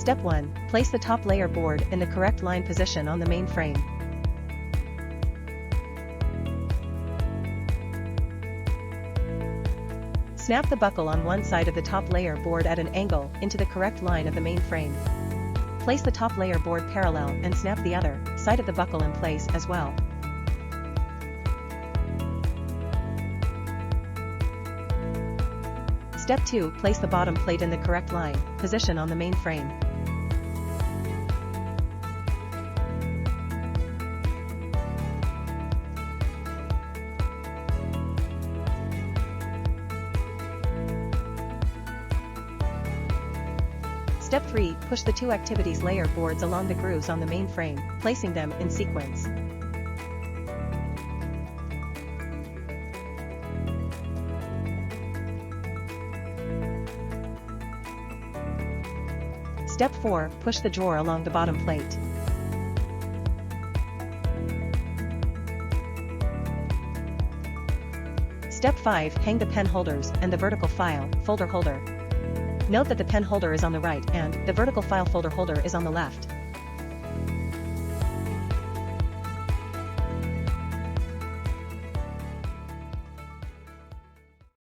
Step 1. Place the top layer board in the correct line position on the main frame. Snap the buckle on one side of the top layer board at an angle into the correct line of the main frame. Place the top layer board parallel and snap the other side of the buckle in place as well. Step 2. Place the bottom plate in the correct line position on the main frame. Step 3. Push the two activities layer boards along the grooves on the main frame, placing them in sequence. Step 4. Push the drawer along the bottom plate. Step 5. Hang the pen holders and the vertical file folder holder. Note that the pen holder is on the right and the vertical file folder holder is on the left.